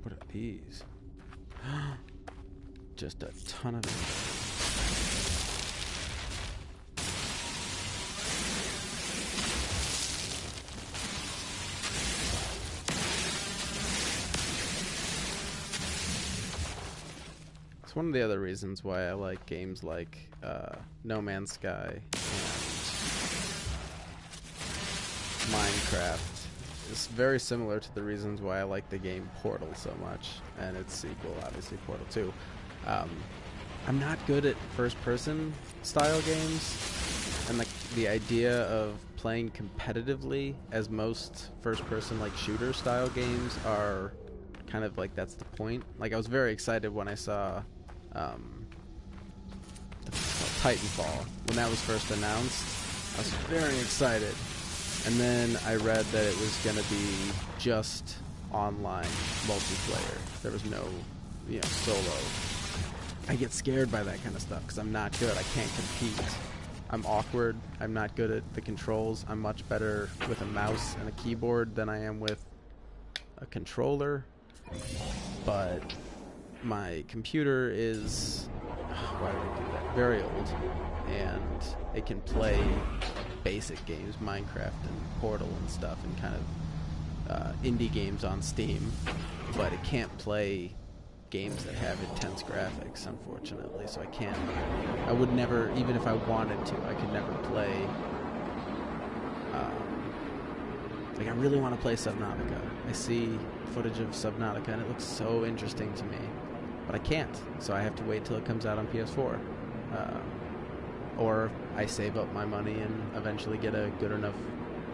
S1: What are these? Just a ton of it. It's one of the other reasons why I like games like No Man's Sky and Minecraft. It's very similar to the reasons why I like the game Portal so much, and its sequel, obviously, Portal 2. I'm not good at first-person style games, and the idea of playing competitively, as most first-person like shooter style games are kind of like that's the point. Like, I was very excited when I saw Titanfall when that was first announced. I was very excited. And then I read that it was going to be just online multiplayer. There was no, solo. I get scared by that kind of stuff because I'm not good. I can't compete. I'm awkward. I'm not good at the controls. I'm much better with a mouse and a keyboard than I am with a controller. But my computer is, why would I do that? Very old, and it can play basic games, Minecraft and Portal and stuff, and kind of indie games on Steam, but it can't play games that have intense graphics, unfortunately. So I would never, even if I wanted to, I could never play. Like, I really want to play Subnautica. I see footage of Subnautica and it looks so interesting to me, but I can't. So I have to wait till it comes out on PS4, or I save up my money and eventually get a good enough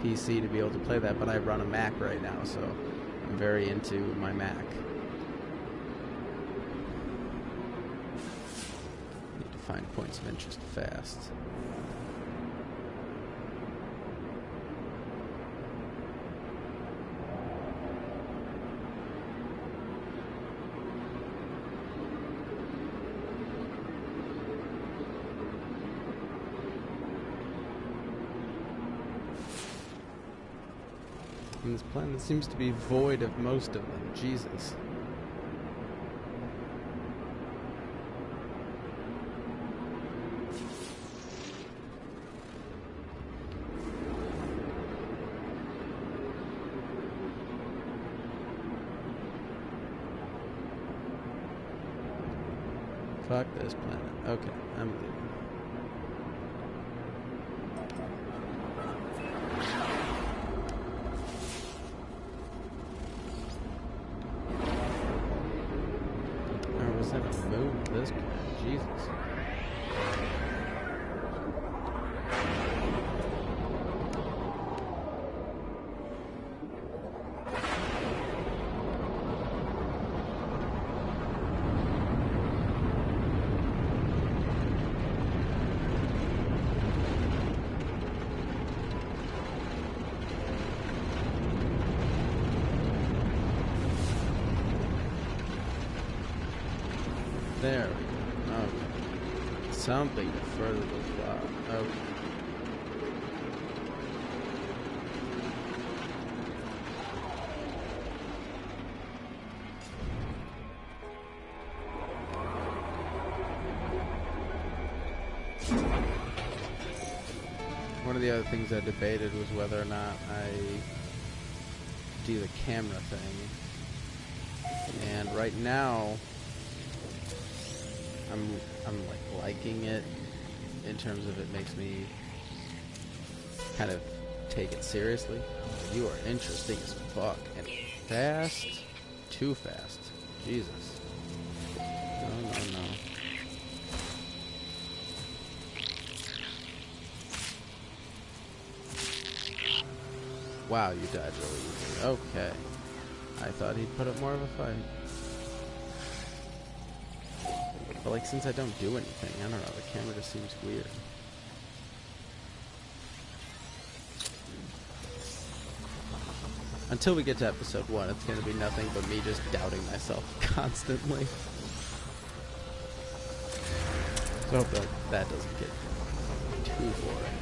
S1: PC to be able to play that. But I run a Mac right now, so I'm very into my Mac. Need to find points of interest fast. And this planet seems to be void of most of them. Jesus. Fuck this planet. Okay, I'm leaving. Move this planet. Jesus. There we go. Okay. Something to further the plot. Okay. One of the other things I debated was whether or not I do the camera thing. And right now, I'm like liking it in terms of it makes me kind of take it seriously. You are interesting as fuck and fast, too fast. Jesus. No. Wow, you died really easily. Okay. I thought he'd put up more of a fight. But like, since I don't do anything, I don't know, the camera just seems weird. Until we get to episode 1, it's going to be nothing but me just doubting myself constantly. So I hope that doesn't get too boring.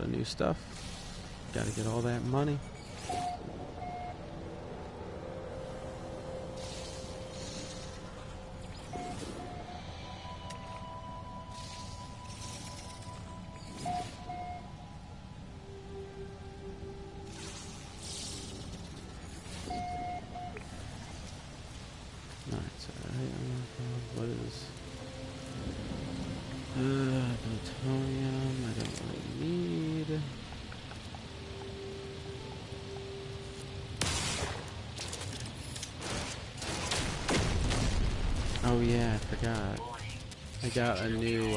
S1: New stuff. Gotta get all that money. Alright, so what is plutonium? I don't really need. Oh yeah, I forgot. I got a new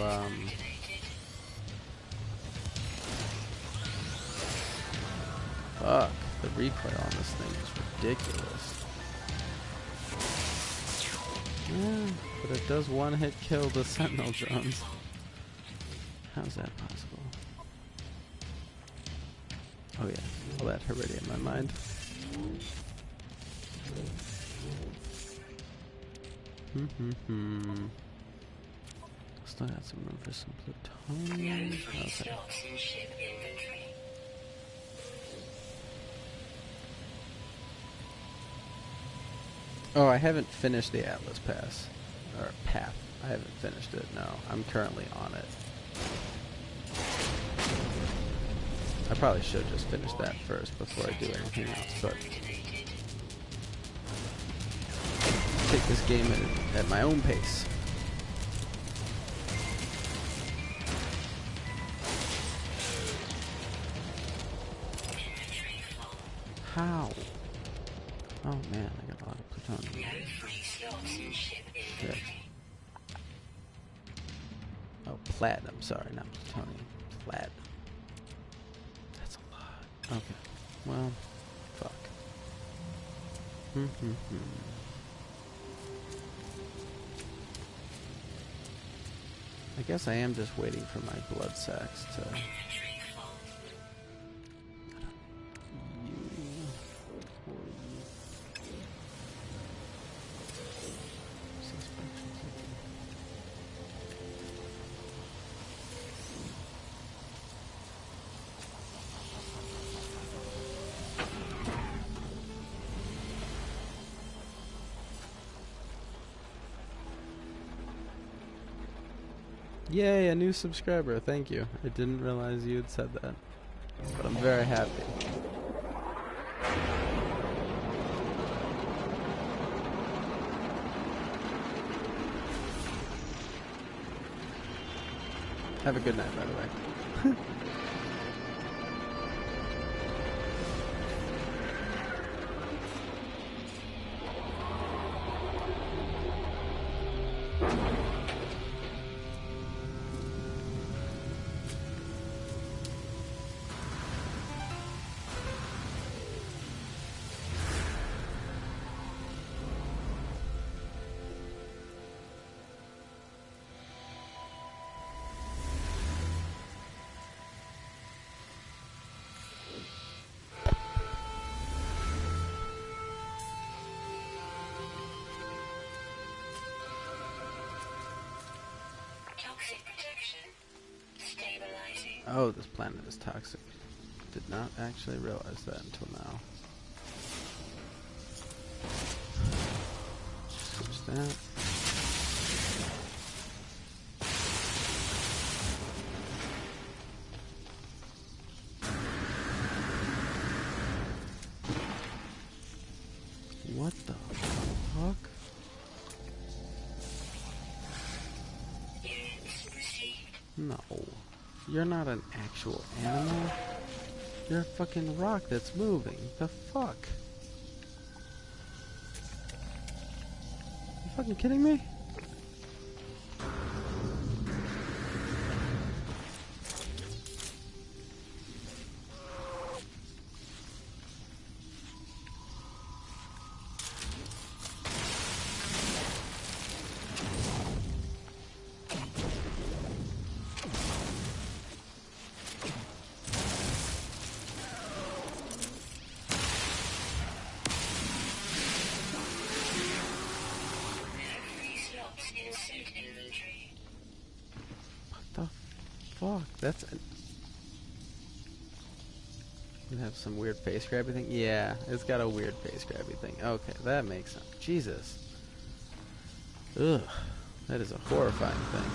S1: fuck. The recoil on this thing is ridiculous. Yeah, but it does one-hit kill the sentinel drones. How's that possible? Oh yeah, all that already in my mind. Still got some room for some plutonium. Okay. Oh, I haven't finished the Atlas Pass. Or path. I haven't finished it, no. I'm currently on it. I probably should just finish that first before I do anything else, but take this game at my own pace. How? Oh man, I got a lot of plutonium. Good. Oh, platinum, sorry, not plutonium. Platinum. That's a lot. Okay. Well, fuck. I guess I am just waiting for my blood sacks to... Yay, a new subscriber. Thank you. I didn't realize you had said that. But I'm very happy. Have a good night, by the way. Oh, this planet is toxic. Did not actually realize that until now. Switch that. What the fuck? No. You're not an actual animal. You're a fucking rock that's moving. The fuck? You fucking kidding me? Fuck, that's it have some weird face grabby thing? Yeah, it's got a weird face grabby thing. Okay, that makes sense. Jesus. Ugh, that is a horrifying thing.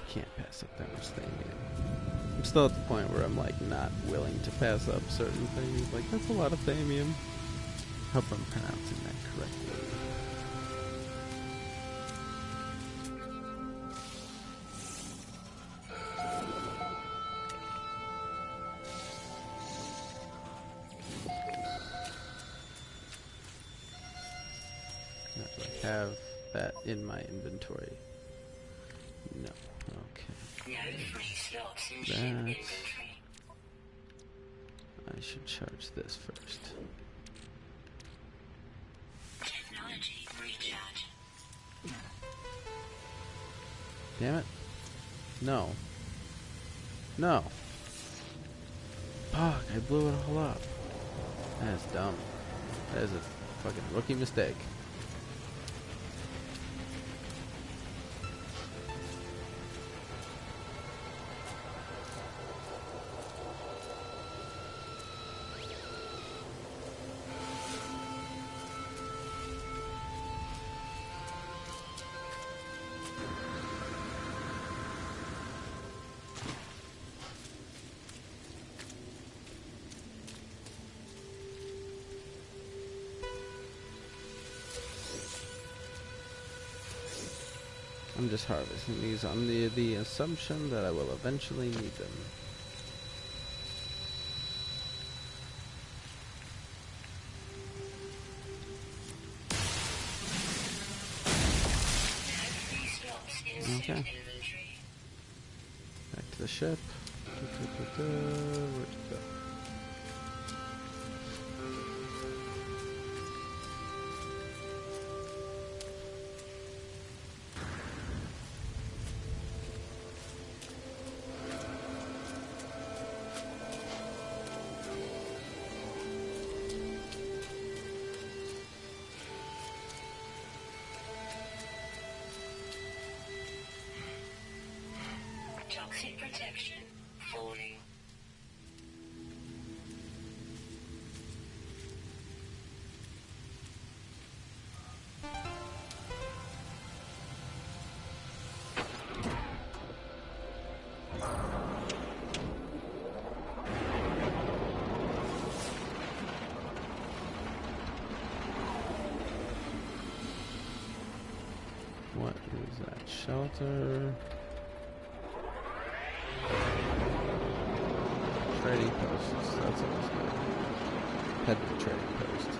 S1: Can't pass up that much thamium. I'm still at the point where I'm like not willing to pass up certain things. Like, that's a lot of thamium. Hope I'm pronouncing that correctly. Do I have that in my inventory? No. Okay.
S2: No free slots in
S1: That.
S2: ship inventory.
S1: I should charge this first.
S2: Technology recharge.
S1: Damn it. No. No. Fuck, I blew it all up. That's dumb. That is a fucking rookie mistake. I'm just harvesting these on the assumption that I will eventually need them. Okay. Back to the ship. Where'd it go?
S2: Toxic protection falling.
S1: What is that? Shelter. Trading posts. That's always good. Head to the trading post.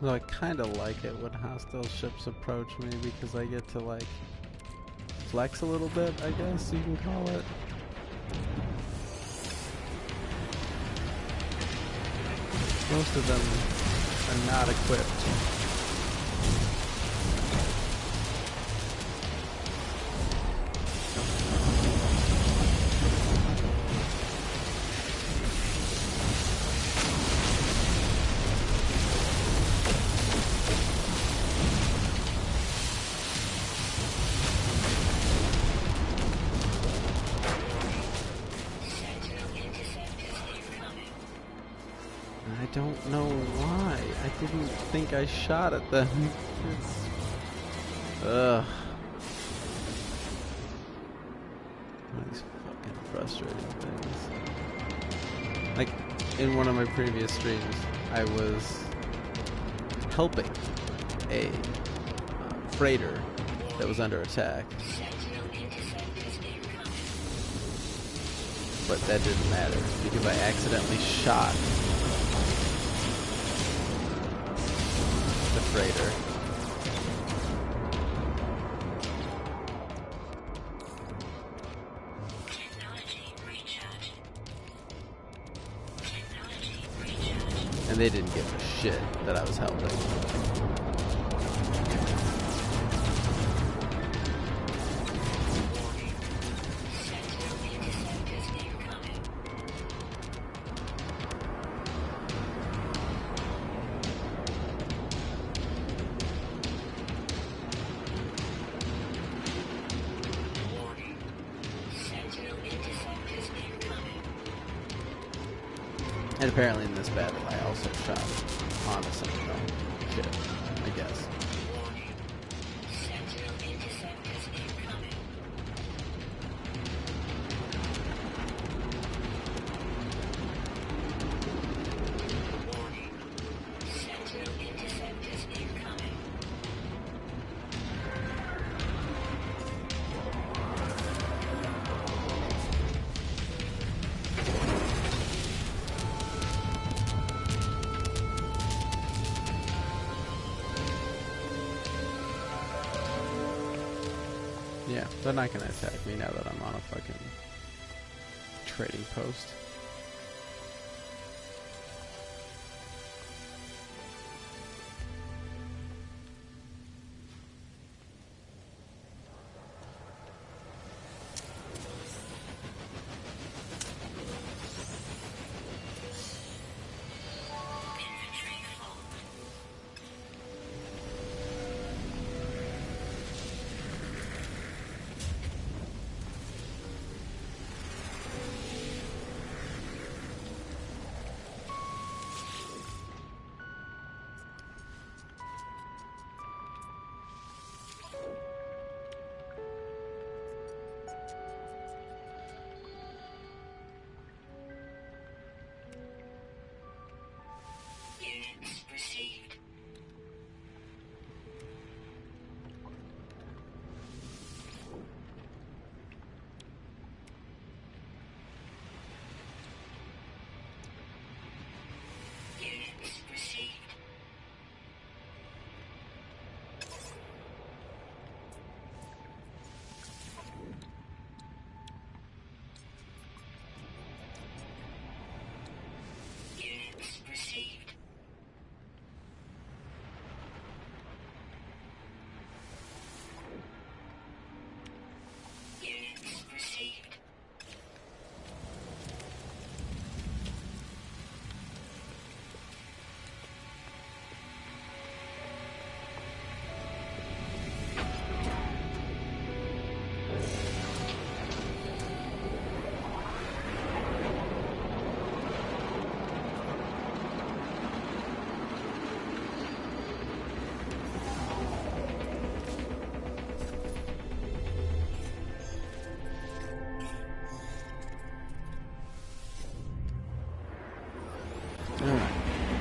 S1: Though I kind of like it when hostile ships approach me because I get to like flex a little bit, I guess you can call it. Most of them are not equipped. I don't know why. I didn't think I shot at them. Ugh. These fucking frustrating things. Like, in one of my previous streams, I was helping a freighter that was under attack. But that didn't matter because I accidentally shot the freighter. And they didn't give a shit that I was helping. And apparently in this battle, I also shot on a Sentinel ship, I guess. Yeah, they're not gonna attack me now that I'm on a fucking trading post.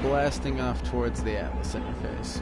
S1: Blasting off towards the Atlas interface.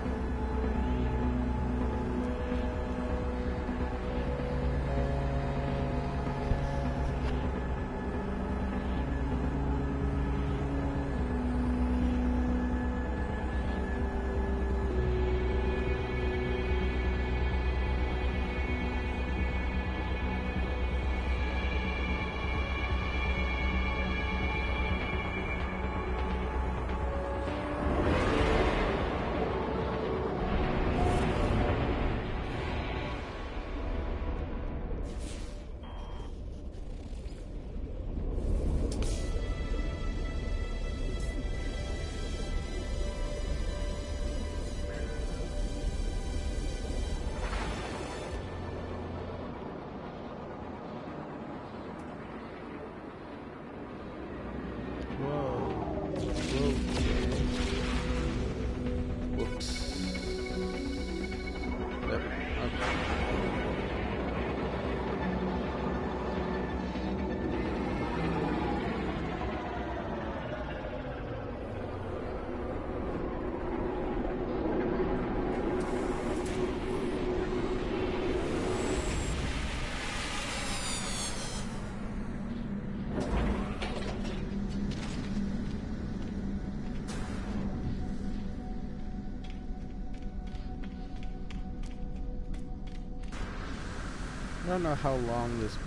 S1: I don't know how long this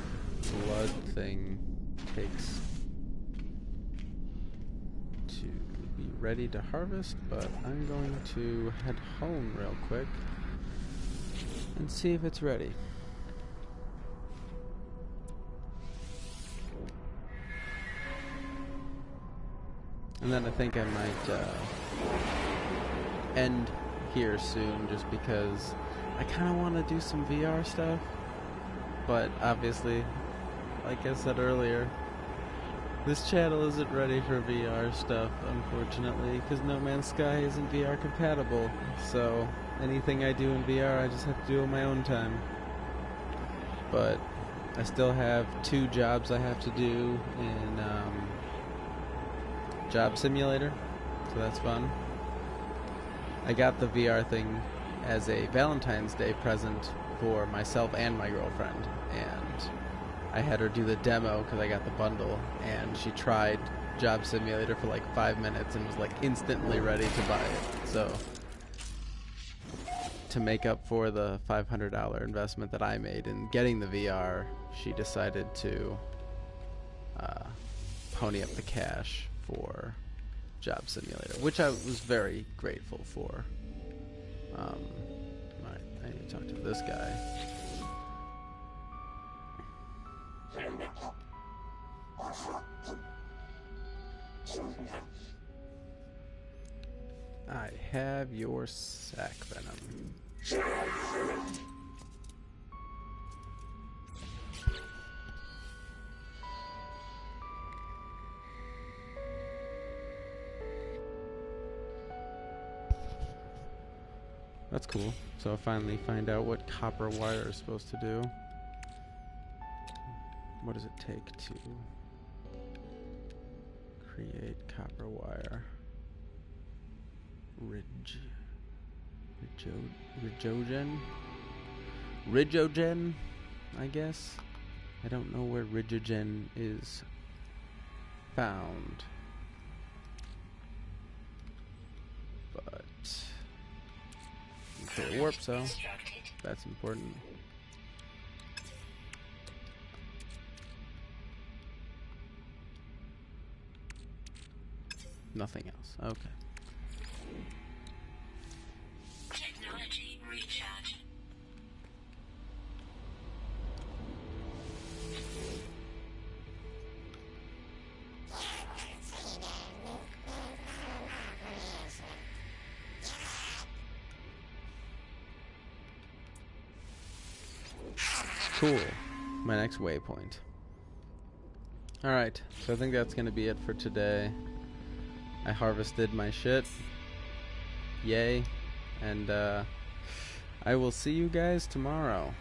S1: blood thing takes to be ready to harvest, but I'm going to head home real quick and see if it's ready. And then I think I might end here soon, just because I kind of want to do some VR stuff, but obviously, like I said earlier, this channel isn't ready for VR stuff, unfortunately, because No Man's Sky isn't VR compatible, so anything I do in VR I just have to do on my own time. But I still have 2 jobs I have to do in Job Simulator, so that's fun. I got the VR thing as a Valentine's Day present for myself and my girlfriend, and I had her do the demo because I got the bundle, and she tried Job Simulator for like 5 minutes and was like instantly ready to buy it. So to make up for the $500 investment that I made in getting the VR, she decided to pony up the cash for Job Simulator, which I was very grateful for. Alright, I need to talk to this guy. I have your sack venom. That's cool. So I finally find out what copper wire is supposed to do. What does it take to create copper wire? Rigogen, I guess. I don't know where Rigogen is found, but clear warp cell. That's important. Nothing else. Okay.
S2: Technology recharge.
S1: Cool. My next waypoint. Alright, so I think that's going to be it for today. I harvested my shit. Yay. And I will see you guys tomorrow.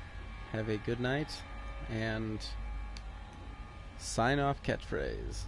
S1: Have a good night, and sign off catchphrase.